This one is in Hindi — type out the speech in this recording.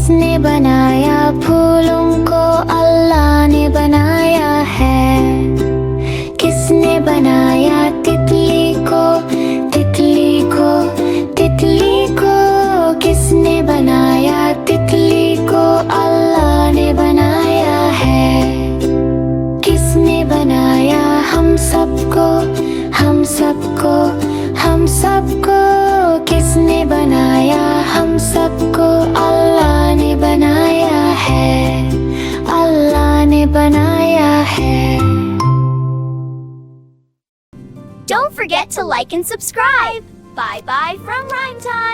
किसने बनाया फूलों को, अल्लाह ने बनाया है। किसने बनाया तितली को, तितली को, तितली को, किसने बनाया तितली को, अल्लाह ने बनाया है। किसने बनाया हम सबको, हम सबको, हम सबको, किसने बनाया हम सबको, अल्लाह ने बनाया है, अल्लाह ने बनाया है। Don't forget to like and subscribe. Bye bye from Rhyme Time.